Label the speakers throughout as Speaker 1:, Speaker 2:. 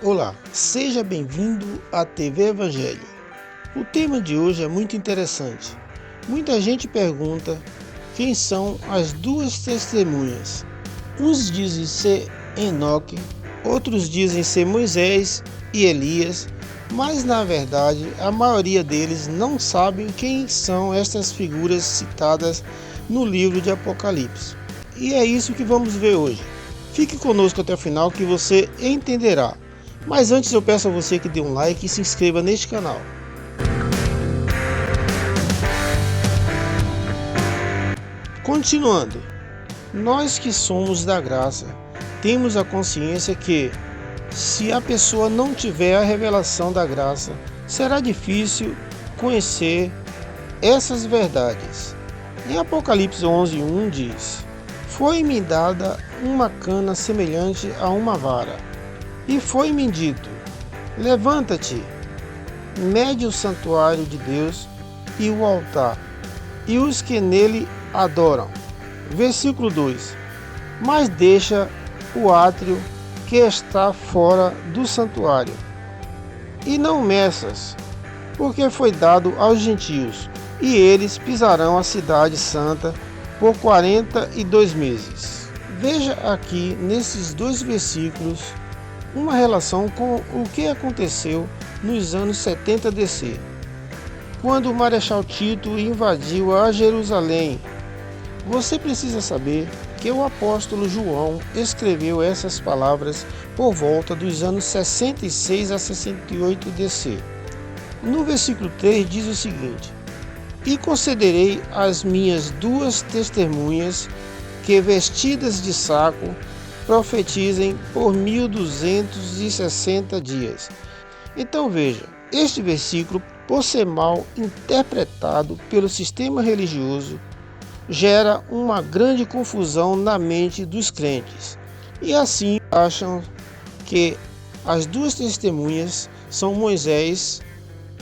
Speaker 1: Olá, seja bem-vindo à TV Evangelho. O tema de hoje é muito interessante. Muita gente pergunta quem são as duas testemunhas. Uns dizem ser Enoque, outros dizem ser Moisés e Elias, mas na verdade a maioria deles não sabem quem são estas figuras citadas no livro de Apocalipse. E é isso que vamos ver hoje. Fique conosco até o final que você entenderá. Mas antes eu peço a você que dê um like e se inscreva neste canal. Continuando, nós que somos da graça, temos a consciência que, se a pessoa não tiver a revelação da graça, será difícil conhecer essas verdades. Em Apocalipse 11:1 diz: Foi-me dada uma cana semelhante a uma vara, e foi-me dito: Levanta-te, mede o santuário de Deus e o altar, e os que nele adoram. Versículo 2: Mas deixa o átrio que está fora do santuário, e não meças, porque foi dado aos gentios, e eles pisarão a cidade santa por 42 meses. Veja aqui nesses dois versículos uma relação com o que aconteceu nos anos 70 DC, quando o Marechal Tito invadiu a Jerusalém. Você precisa saber que o apóstolo João escreveu essas palavras por volta dos anos 66 a 68 DC. No versículo 3 diz o seguinte: E concederei às minhas duas testemunhas que, vestidas de saco, profetizem por 1260 dias. Então veja, este versículo, por ser mal interpretado pelo sistema religioso, gera uma grande confusão na mente dos crentes. E assim acham que as duas testemunhas são Moisés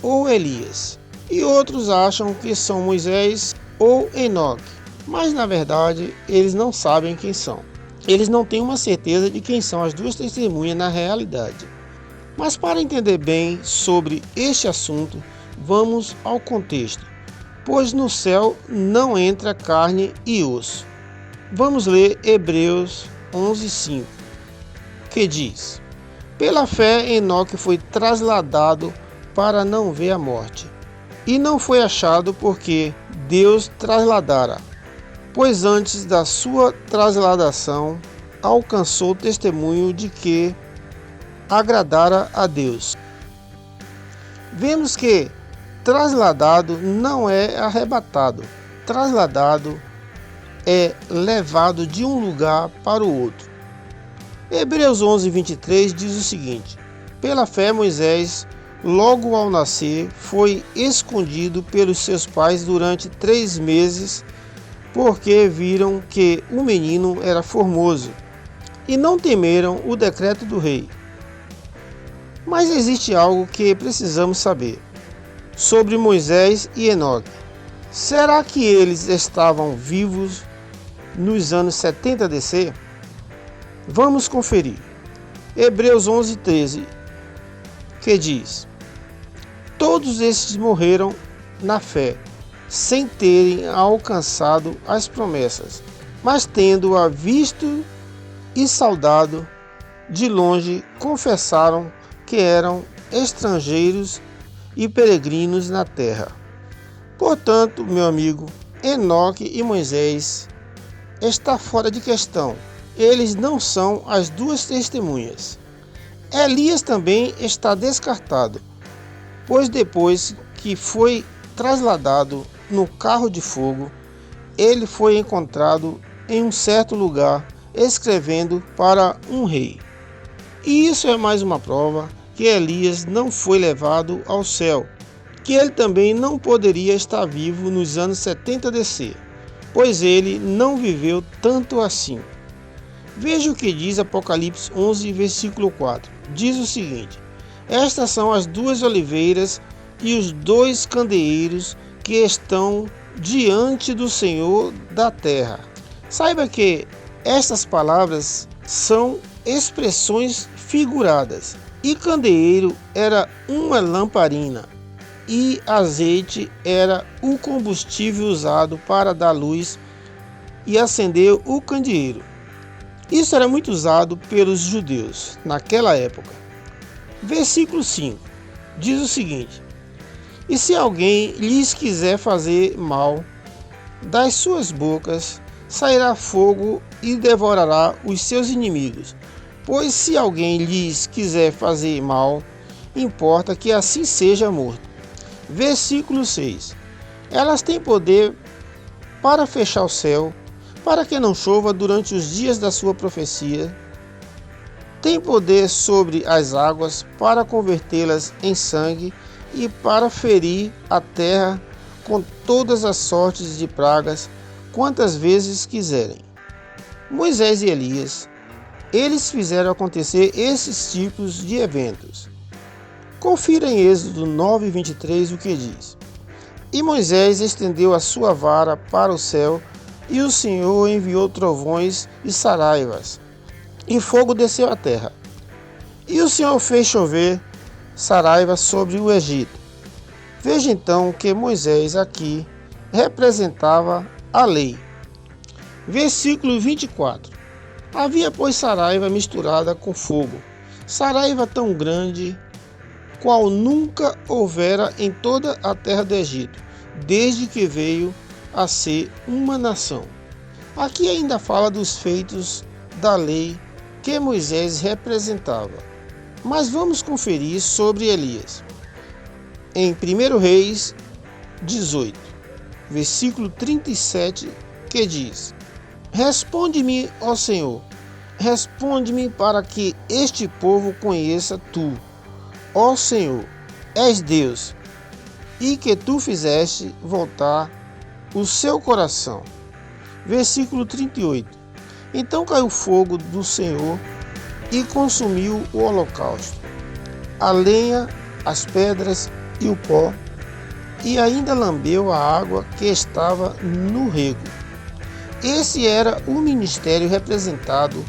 Speaker 1: ou Elias. E outros acham que são Moisés ou Enoque. Mas na verdade eles não sabem quem são. Eles não têm uma certeza de quem são as duas testemunhas na realidade. Mas para entender bem sobre este assunto, vamos ao contexto. Pois no céu não entra carne e osso. Vamos ler Hebreus 11:5, que diz: Pela fé Enoque foi trasladado para não ver a morte, e não foi achado porque Deus trasladara. Pois antes da sua trasladação, alcançou testemunho de que agradara a Deus. Vemos que trasladado não é arrebatado. Trasladado é levado de um lugar para o outro. Hebreus 11:23 diz o seguinte: Pela fé Moisés, logo ao nascer, foi escondido pelos seus pais durante 3 meses, porque viram que o menino era formoso, e não temeram o decreto do rei. Mas existe algo que precisamos saber sobre Moisés e Enoque. Será que eles estavam vivos nos anos 70 DC? Vamos conferir. Hebreus 11:13, que diz: Todos estes morreram na fé, sem terem alcançado as promessas, mas tendo-a visto e saudado de longe, confessaram que eram estrangeiros e peregrinos na terra. Portanto, meu amigo, Enoque e Moisés está fora de questão. Eles não são as duas testemunhas. Elias também está descartado, pois depois que foi trasladado no carro de fogo, ele foi encontrado em um certo lugar escrevendo para um rei. E isso é mais uma prova que Elias não foi levado ao céu, que ele também não poderia estar vivo nos anos 70 DC, pois ele não viveu tanto assim. Veja o que diz Apocalipse 11, versículo 4. Diz o seguinte: Estas são as duas oliveiras e os dois candeeiros que estão diante do Senhor da terra. Saiba que estas palavras são expressões figuradas. E candeeiro era uma lamparina, e azeite era o combustível usado para dar luz e acender o candeeiro. Isso era muito usado pelos judeus naquela época. Versículo 5 diz o seguinte: E se alguém lhes quiser fazer mal, das suas bocas sairá fogo e devorará os seus inimigos. Pois se alguém lhes quiser fazer mal, importa que assim seja morto. Versículo 6. Elas têm poder para fechar o céu, para que não chova durante os dias da sua profecia. Tem poder sobre as águas para convertê-las em sangue e para ferir a terra com todas as sortes de pragas, quantas vezes quiserem. Moisés e Elias, eles fizeram acontecer esses tipos de eventos. Confira em Êxodo 9:23 o que diz: E Moisés estendeu a sua vara para o céu, e o Senhor enviou trovões e saraivas, e fogo desceu à terra. E o Senhor fez chover saraiva sobre o Egito. Veja então que Moisés aqui representava a lei. Versículo 24. Havia, pois, saraiva misturada com fogo, saraiva tão grande qual nunca houvera em toda a terra do Egito, desde que veio a ser uma nação. Aqui ainda fala dos feitos da lei que Moisés representava. Mas vamos conferir sobre Elias. Em 1 Reis 18, versículo 37, que diz: Responde-me, ó Senhor, responde-me para que este povo conheça tu, ó Senhor, és Deus, e que tu fizeste voltar o seu coração. Versículo 38. Então caiu fogo do Senhor e consumiu o holocausto, a lenha, as pedras e o pó, e ainda lambeu a água que estava no rego. Esse era o ministério representado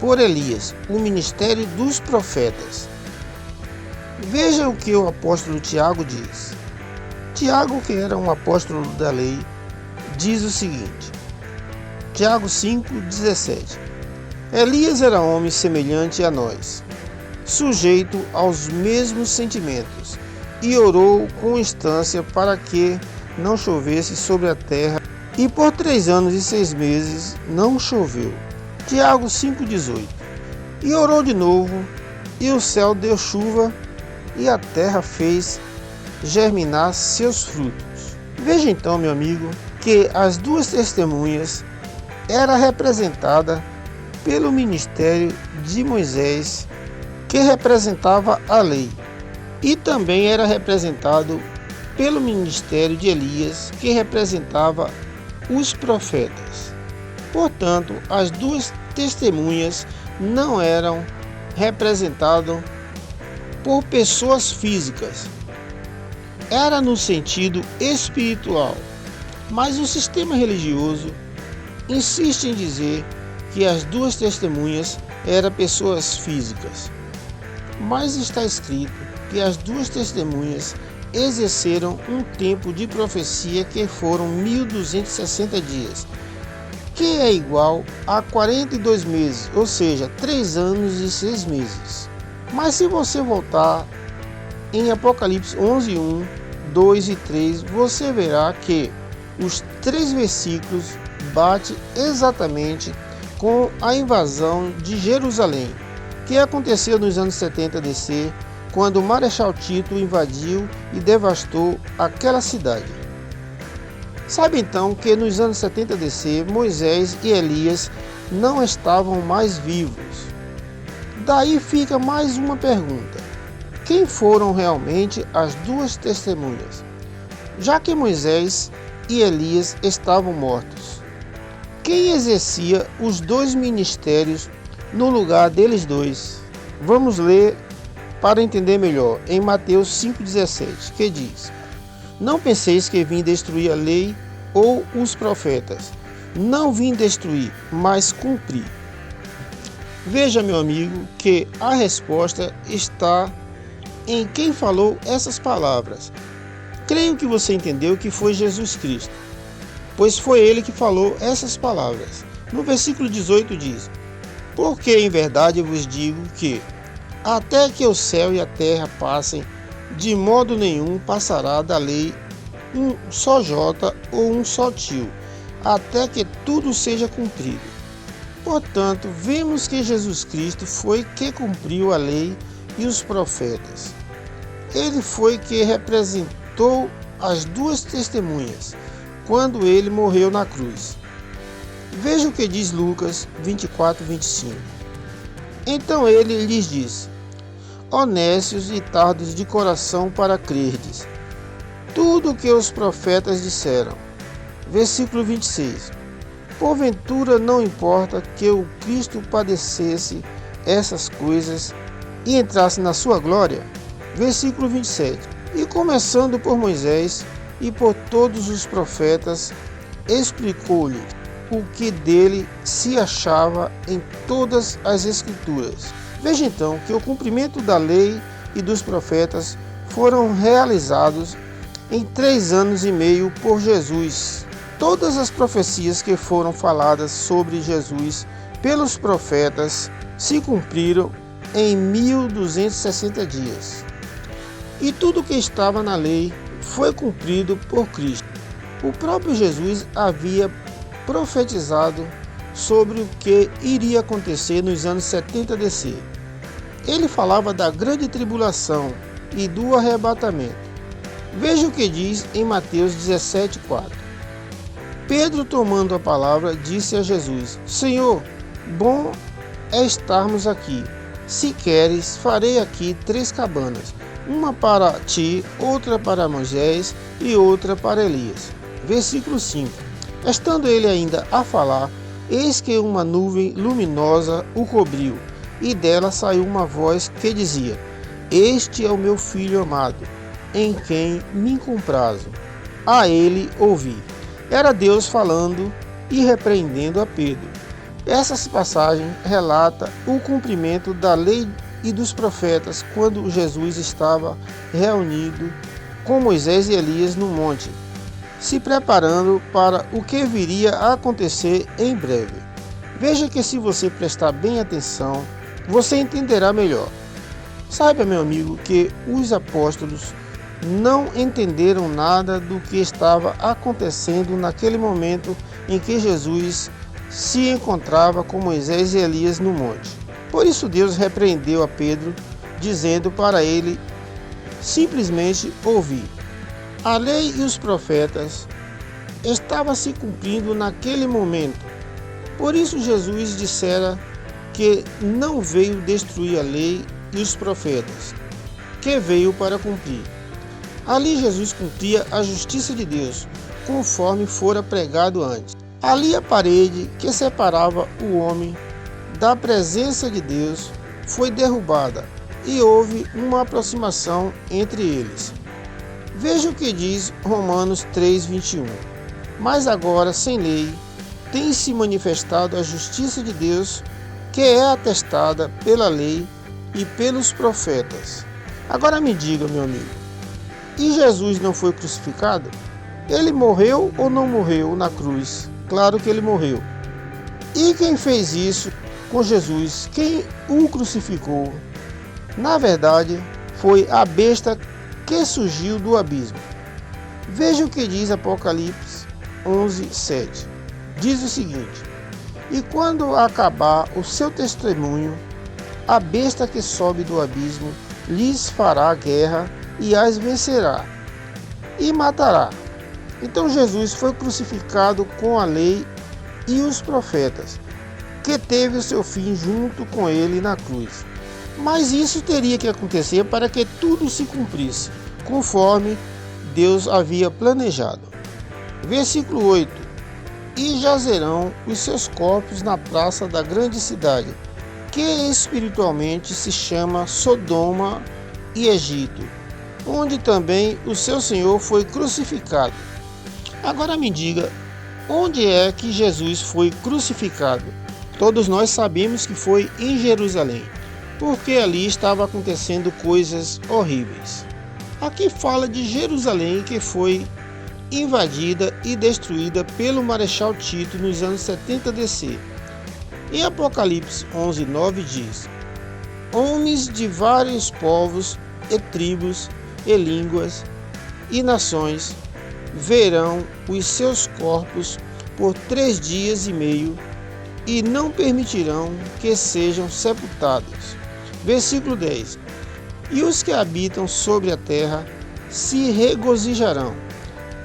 Speaker 1: por Elias, o ministério dos profetas. Veja o que o apóstolo Tiago diz. Tiago, que era um apóstolo da lei, diz o seguinte: Tiago 5:17. Elias era homem semelhante a nós, sujeito aos mesmos sentimentos, e orou com instância para que não chovesse sobre a terra, e por 3 anos e 6 meses não choveu. Tiago 5:18. E orou de novo, e o céu deu chuva, e a terra fez germinar seus frutos. Veja então, meu amigo, que as duas testemunhas era representada pelo ministério de Moisés, que representava a lei, e também era representado pelo ministério de Elias, que representava os profetas. Portanto, as duas testemunhas não eram representadas por pessoas físicas, era no sentido espiritual, mas o sistema religioso insiste em dizer que as duas testemunhas eram pessoas físicas, mas está escrito que as duas testemunhas exerceram um tempo de profecia que foram 1260 dias, que é igual a 42 meses, ou seja, 3 anos e 6 meses. Mas se você voltar em Apocalipse 11:1, 2 e 3, você verá que os 3 versículos batem exatamente com a invasão de Jerusalém, que aconteceu nos anos 70 DC, quando o Marechal Tito invadiu e devastou aquela cidade. Sabe então que nos anos 70 DC, Moisés e Elias não estavam mais vivos. Daí fica mais uma pergunta: quem foram realmente as duas testemunhas? Já que Moisés e Elias estavam mortos, quem exercia os dois ministérios no lugar deles dois? Vamos ler para entender melhor em Mateus 5,17, que diz: Não penseis que vim destruir a lei ou os profetas. Não vim destruir, mas cumprir. Veja, meu amigo, que a resposta está em quem falou essas palavras. Creio que você entendeu que foi Jesus Cristo, pois foi ele que falou essas palavras. No versículo 18 diz: Porque em verdade eu vos digo que, até que o céu e a terra passem, de modo nenhum passará da lei um só jota ou um só tio, até que tudo seja cumprido. Portanto, vemos que Jesus Cristo foi que cumpriu a lei e os profetas. Ele foi que representou as duas testemunhas quando ele morreu na cruz. Veja o que diz Lucas 24, 25. Então ele lhes disse: Ó nécios e tardos de coração para crerdes tudo o que os profetas disseram. Versículo 26. Porventura não importa que o Cristo padecesse essas coisas e entrasse na sua glória? Versículo 27. E começando por Moisés e por todos os profetas, explicou-lhe o que dele se achava em todas as Escrituras. Veja então que o cumprimento da lei e dos profetas foram realizados em 3 anos e meio por Jesus. Todas as profecias que foram faladas sobre Jesus pelos profetas se cumpriram em 1260 dias. E tudo que estava na lei foi cumprido por Cristo. O próprio Jesus havia profetizado sobre o que iria acontecer nos anos 70 DC. Ele falava da grande tribulação e do arrebatamento. Veja o que diz em Mateus 17:4. Pedro, tomando a palavra, disse a Jesus: Senhor, bom é estarmos aqui. Se queres, farei aqui 3 cabanas, uma para ti, outra para Moisés e outra para Elias. Versículo 5. Estando ele ainda a falar, eis que uma nuvem luminosa o cobriu, e dela saiu uma voz que dizia: Este é o meu filho amado, em quem me comprazo. A ele ouvi. Era Deus falando e repreendendo a Pedro. Essa passagem relata o cumprimento da lei e dos profetas quando Jesus estava reunido com Moisés e Elias no monte, se preparando para o que viria a acontecer em breve. Veja que se você prestar bem atenção, você entenderá melhor. Saiba, meu amigo, que os apóstolos não entenderam nada do que estava acontecendo naquele momento em que Jesus se encontrava com Moisés e Elias no monte. Por isso Deus repreendeu a Pedro, dizendo para ele simplesmente ouvir. A lei e os profetas estavam se cumprindo naquele momento. Por isso Jesus dissera que não veio destruir a lei e os profetas, que veio para cumprir. Ali Jesus cumpria a justiça de Deus, conforme fora pregado antes. Ali a parede que separava o homem da presença de Deus foi derrubada e houve uma aproximação entre eles. Veja o que diz Romanos 3:21. Mas agora, sem lei, tem se manifestado a justiça de Deus, que é atestada pela lei e pelos profetas. Agora me diga, meu amigo, e Jesus não foi crucificado? Ele morreu ou não morreu na cruz? Claro que ele morreu. E quem fez isso com Jesus? Quem o crucificou? Na verdade, foi a besta que surgiu do abismo. Veja o que diz Apocalipse 11:7. Diz o seguinte: E quando acabar o seu testemunho, a besta que sobe do abismo lhes fará guerra e as vencerá e matará. Então Jesus foi crucificado com a lei e os profetas, que teve o seu fim junto com ele na cruz. Mas isso teria que acontecer para que tudo se cumprisse, conforme Deus havia planejado. Versículo 8. E jazerão os seus corpos na praça da grande cidade, que espiritualmente se chama Sodoma e Egito, onde também o seu Senhor foi crucificado. Agora me diga, onde é que Jesus foi crucificado? Todos nós sabemos que foi em Jerusalém, porque ali estava acontecendo coisas horríveis. Aqui fala de Jerusalém que foi invadida e destruída pelo Marechal Tito nos anos 70 DC. Em Apocalipse 11:9 diz: homens de vários povos e tribos e línguas e nações verão os seus corpos por 3 dias e meio e não permitirão que sejam sepultados. Versículo 10: e os que habitam sobre a terra se regozijarão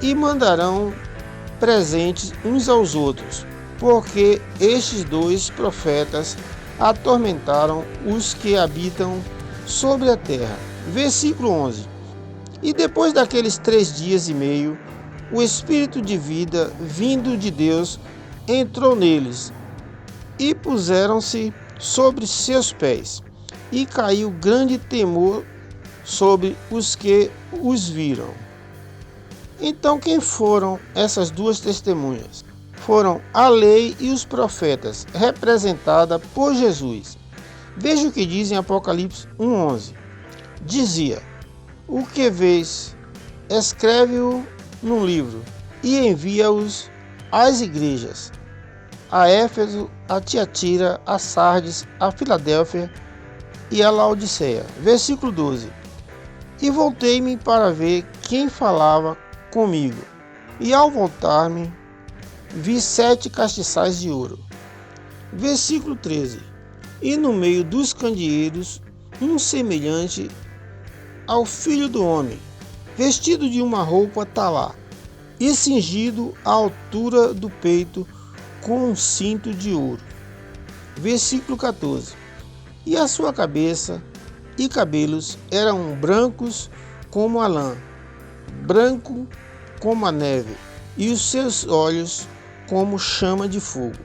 Speaker 1: e mandarão presentes uns aos outros, porque estes 2 profetas atormentaram os que habitam sobre a terra. Versículo 11: e depois daqueles 3 dias e meio, o Espírito de vida vindo de Deus entrou neles, e puseram-se sobre seus pés, e caiu grande temor sobre os que os viram. Então quem foram essas 2 testemunhas? Foram a lei e os profetas, representada por Jesus. Veja o que diz em Apocalipse 1:11. Dizia: o que vês, escreve-o num livro e envia-os às igrejas, a Éfeso, a Tiatira, a Sardes, a Filadélfia e a Laodiceia. Versículo 12: e voltei-me para ver quem falava comigo, e ao voltar-me vi 7 castiçais de ouro. Versículo 13: e no meio dos candeeiros um semelhante ao Filho do Homem, vestido de uma roupa talá, e cingido à altura do peito com um cinto de ouro. Versículo 14: e a sua cabeça e cabelos eram brancos como a lã, branco como a neve, e os seus olhos como chama de fogo.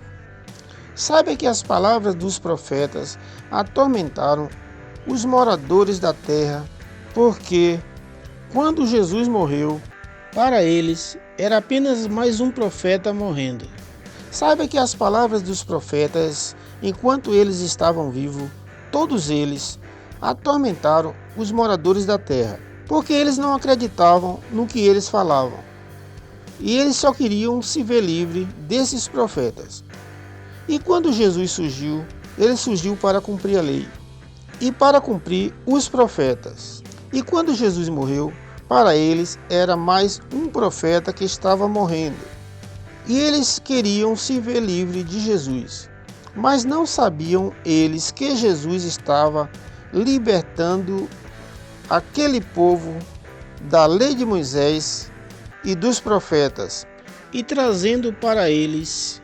Speaker 1: Saiba que as palavras dos profetas atormentaram os moradores da terra, porque quando Jesus morreu, para eles era apenas mais um profeta morrendo. Saiba que as palavras dos profetas, enquanto eles estavam vivos, todos eles atormentaram os moradores da terra, porque eles não acreditavam no que eles falavam. E eles só queriam se ver livre desses profetas. E quando Jesus surgiu, ele surgiu para cumprir a lei e para cumprir os profetas. E quando Jesus morreu, para eles era mais um profeta que estava morrendo. E eles queriam se ver livre de Jesus, mas não sabiam eles que Jesus estava libertando aquele povo da lei de Moisés e dos profetas e trazendo para eles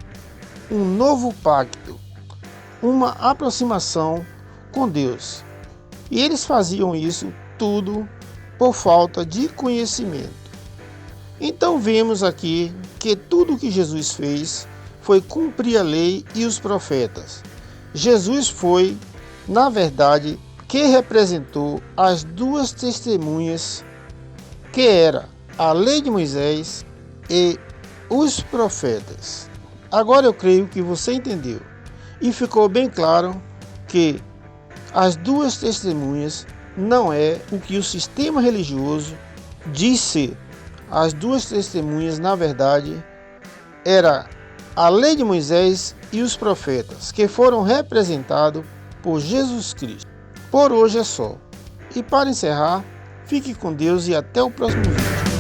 Speaker 1: um novo pacto, uma aproximação com Deus. E eles faziam isso tudo por falta de conhecimento. Então vemos aqui que tudo o que Jesus fez foi cumprir a lei e os profetas. Jesus foi, na verdade, que representou as 2 testemunhas, que era a lei de Moisés e os profetas. Agora eu creio que você entendeu e ficou bem claro que as 2 testemunhas não é o que o sistema religioso diz ser. As 2 testemunhas, na verdade, era a lei de Moisés e os profetas, que foram representados por Jesus Cristo. Por hoje é só. E para encerrar, fique com Deus e até o próximo vídeo.